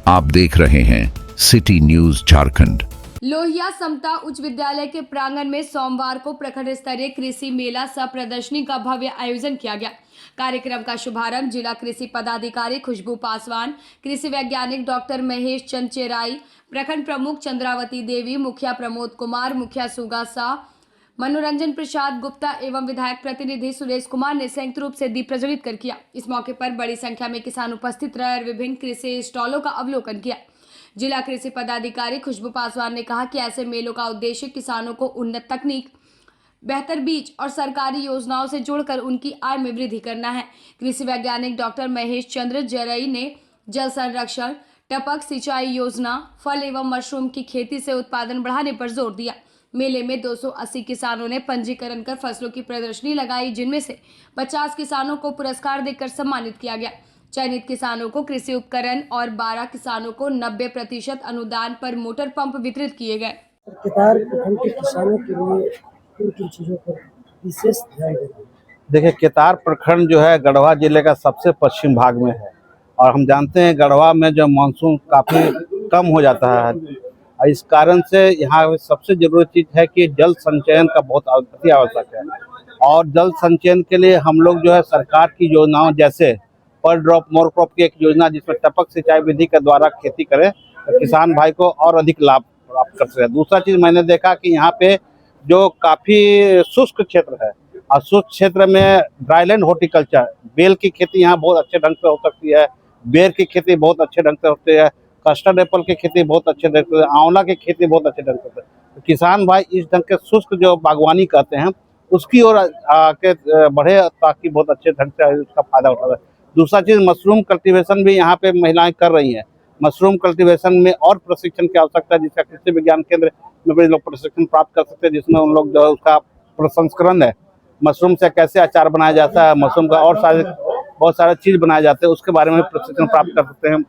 आप देख रहे हैं सिटी न्यूज झारखंड। लोहिया समता उच्च विद्यालय के प्रांगण में सोमवार को प्रखंड स्तरीय कृषि मेला सह प्रदर्शनी का भव्य आयोजन किया गया। कार्यक्रम का शुभारंभ जिला कृषि पदाधिकारी खुशबू पासवान, कृषि वैज्ञानिक डॉक्टर महेश चंद चेराई, प्रखंड प्रमुख चंद्रावती देवी, मुखिया प्रमोद कुमार, मुखिया सुगा शाह, मनोरंजन प्रसाद गुप्ता एवं विधायक प्रतिनिधि सुरेश कुमार ने संयुक्त रूप से दीप प्रज्वलित कर किया। इस मौके पर बड़ी संख्या में किसान उपस्थित रहे और विभिन्न कृषि स्टॉलों का अवलोकन किया। जिला कृषि पदाधिकारी खुशबू पासवान ने कहा कि ऐसे मेलों का उद्देश्य किसानों को उन्नत तकनीक, बेहतर बीज और सरकारी योजनाओं से जोड़कर उनकी आय में वृद्धि करना है। कृषि वैज्ञानिक डॉक्टर महेश चंद्र जरई ने जल संरक्षण, टपक सिंचाई योजना, फल एवं मशरूम की खेती से उत्पादन बढ़ाने पर जोर दिया। मेले में 280 किसानों ने पंजीकरण कर फसलों की प्रदर्शनी लगाई, जिनमें से 50 किसानों को पुरस्कार देकर सम्मानित किया गया। चयनित किसानों को कृषि उपकरण और 12 किसानों को 90% अनुदान पर मोटर पंप वितरित किए गए। केतार प्रखंड के किसानों के लिए किन किन चीज़ों पर विशेष ध्यान देना है? देखिए, केतार प्रखंड जो है गढ़वा जिले का सबसे पश्चिम भाग में है और हम जानते हैं गढ़वा में जो मानसून काफ़ी कम हो जाता है और इस कारण से यहाँ सबसे ज़रूरी चीज़ है कि जल संचयन का बहुत अति आवश्यक है। और जल संचयन के लिए हम लोग जो है सरकार की योजनाओं जैसे पर ड्रॉप मोर क्रॉप की एक योजना जिसमें टपक सिंचाई विधि के द्वारा खेती करें तो किसान भाई को और अधिक लाभ प्राप्त कर सकते हैं। दूसरा चीज़ मैंने देखा कि यहाँ पे जो काफ़ी शुष्क क्षेत्र है और शुष्क क्षेत्र में ड्राईलैंड हॉर्टिकल्चर, बेल की खेती यहाँ बहुत अच्छे ढंग से हो सकती है, बेर की खेती बहुत अच्छे ढंग से होती है, कस्टर्ड एप्पल की खेती बहुत अच्छे ढंग से, आंवला की खेती बहुत अच्छे ढंग से। तो किसान भाई इस ढंग के शुष्क जो बागवानी कहते हैं उसकी ओर आके बढ़े ताकि बहुत अच्छे ढंग से उसका फायदा उठा सके। दूसरा चीज़ मशरूम कल्टीवेशन भी यहाँ पे महिलाएं कर रही हैं। मशरूम कल्टीवेशन में और प्रशिक्षण की आवश्यकता है, जिसका कृषि विज्ञान केंद्र में भी लोग प्रशिक्षण प्राप्त कर सकते हैं, जिसमें उन लोग जो है उसका प्रसंस्करण है, मशरूम से कैसे अचार बनाया जाता है, मशरूम का और बहुत सारे चीज़ बनाए जाते हैं, उसके बारे में प्रशिक्षण प्राप्त कर सकते हैं।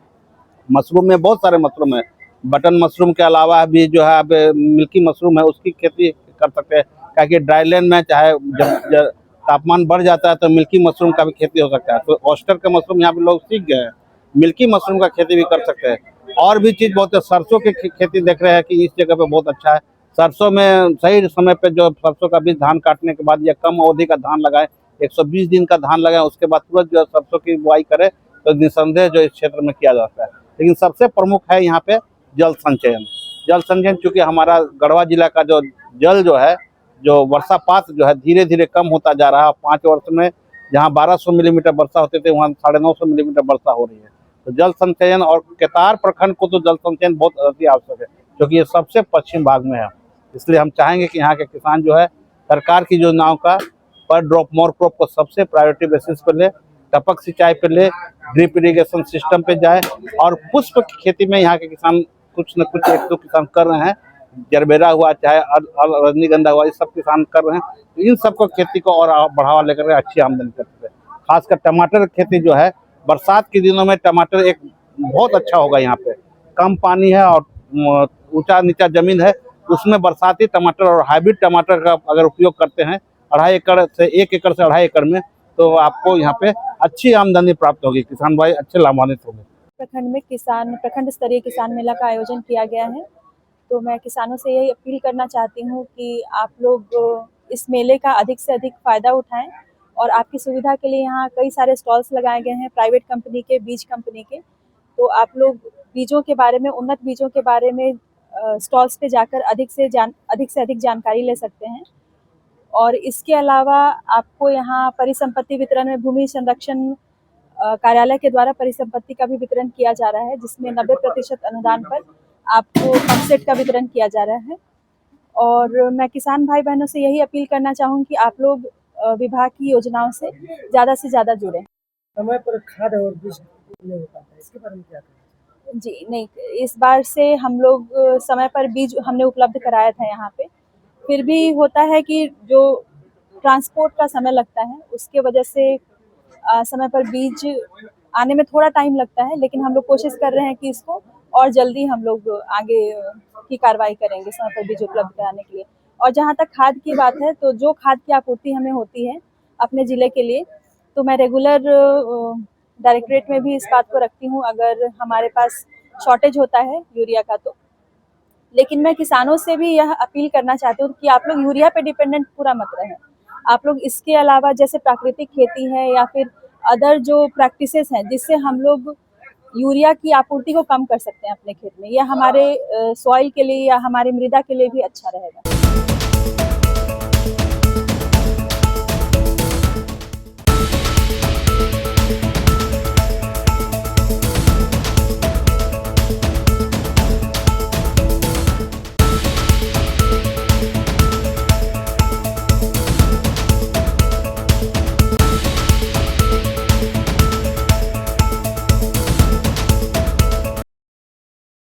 मशरूम में बहुत सारे मशरूम है, बटन मशरूम के अलावा भी जो है अब मिल्की मशरूम है उसकी खेती कर सकते हैं, क्योंकि ड्राईलैंड में चाहे जब तापमान बढ़ जाता है तो मिल्की मशरूम का भी खेती हो सकता है। तो ऑयस्टर का मशरूम यहाँ पे लोग सीख गए हैं, मिल्की मशरूम का खेती भी कर सकते हैं। और भी चीज़ बहुत है, सरसों की खेती देख रहे हैं कि इस जगह पे बहुत अच्छा है। सरसों में सही समय पे जो सरसों का बीज धान काटने के बाद या कम अवधि का धान लगाए, 120 दिन का धान लगाए, उसके बाद तुरंत जो है सरसों की बुआई करे तो निसंदेह जो इस क्षेत्र में किया जाता है। लेकिन सबसे प्रमुख है यहाँ पे जल संचयन। जल संचयन चूँकि हमारा गढ़वा जिला का जो जल जो है, जो वर्षापात जो है धीरे धीरे कम होता जा रहा है। 5 वर्ष में जहाँ 1200 मिलीमीटर वर्षा होते थे वहाँ 950 मिलीमीटर वर्षा हो रही है। तो जल संचयन और केतार प्रखंड को तो जल संचयन बहुत अति आवश्यक है, क्योंकि ये सबसे पश्चिम भाग में है। इसलिए हम चाहेंगे कि यहाँ के किसान जो है सरकार की योजनाओं का पर ड्रॉप मोर क्रॉप को सबसे प्रायोरिटी बेसिस पर ले, टपक सिंचाई पर ले, ड्रिप इरिगेशन सिस्टम पे जाए और पुष्प की खेती में यहाँ के किसान कुछ न कुछ 1-2 किसान कर रहे हैं। जरबेरा हुआ चाहे रजनीगंधा हुआ, ये सब किसान कर रहे हैं। तो इन सबको खेती को और बढ़ावा लेकर अच्छी आमदनी करते हैं। खासकर टमाटर की खेती जो है बरसात के दिनों में टमाटर एक बहुत अच्छा होगा। यहाँ पे कम पानी है और ऊंचा नीचा जमीन है, उसमें बरसाती टमाटर और हाइब्रिड टमाटर का अगर उपयोग करते हैं 2.5 एकड़ से 1 एकड़ से 2.5 एकड़ में, तो आपको यहाँ पे अच्छी आमदनी प्राप्त होगी, किसान भाई अच्छे लाभान्वित होंगे। प्रखंड में प्रखंड स्तरीय किसान मेला का आयोजन किया गया है, तो मैं किसानों से यही अपील करना चाहती हूँ कि आप लोग इस मेले का अधिक से अधिक फ़ायदा उठाएं और आपकी सुविधा के लिए यहाँ कई सारे स्टॉल्स लगाए गए हैं प्राइवेट कंपनी के, बीज कंपनी के। तो आप लोग बीजों के बारे में, उन्नत बीजों के बारे में स्टॉल्स पे जाकर अधिक से अधिक जानकारी ले सकते हैं। और इसके अलावा आपको यहाँ परिसंपत्ति वितरण में भूमि संरक्षण कार्यालय के द्वारा परिसंपत्ति का भी वितरण किया जा रहा है, जिसमें 90% अनुदान पर आपको पंप सेट का वितरण किया जा रहा है। और मैं किसान भाई बहनों से यही अपील करना चाहूँगी कि आप लोग विभाग की योजनाओं से ज़्यादा जुड़ें। समय पर खाद और बीज नहीं हो पाता है, इसके बारे में क्या कहें? जी नहीं, इस बार से हम लोग समय पर बीज हमने उपलब्ध कराया था यहाँ पे। फिर भी होता है कि जो ट्रांसपोर्ट का समय लगता है उसके वजह से समय पर बीज आने में थोड़ा टाइम लगता है, लेकिन हम लोग कोशिश कर रहे हैं कि इसको और जल्दी हम लोग आगे की कार्रवाई करेंगे समय पर बीज उपलब्ध कराने के लिए। और जहाँ तक खाद की बात है, तो जो खाद की आपूर्ति हमें होती है अपने ज़िले के लिए, तो मैं रेगुलर डायरेक्टरेट में भी इस बात को रखती हूँ। अगर हमारे पास शॉर्टेज होता है यूरिया का। तो लेकिन मैं किसानों से भी यह अपील करना चाहती हूँ कि आप लोग यूरिया पे डिपेंडेंट पूरा मत रहें। आप लोग इसके अलावा जैसे प्राकृतिक खेती है या फिर अदर जो प्रैक्टिसेस हैं जिससे हम लोग यूरिया की आपूर्ति को कम कर सकते हैं अपने खेत में, यह हमारे सॉइल के लिए या हमारे मृदा के लिए भी अच्छा रहेगा।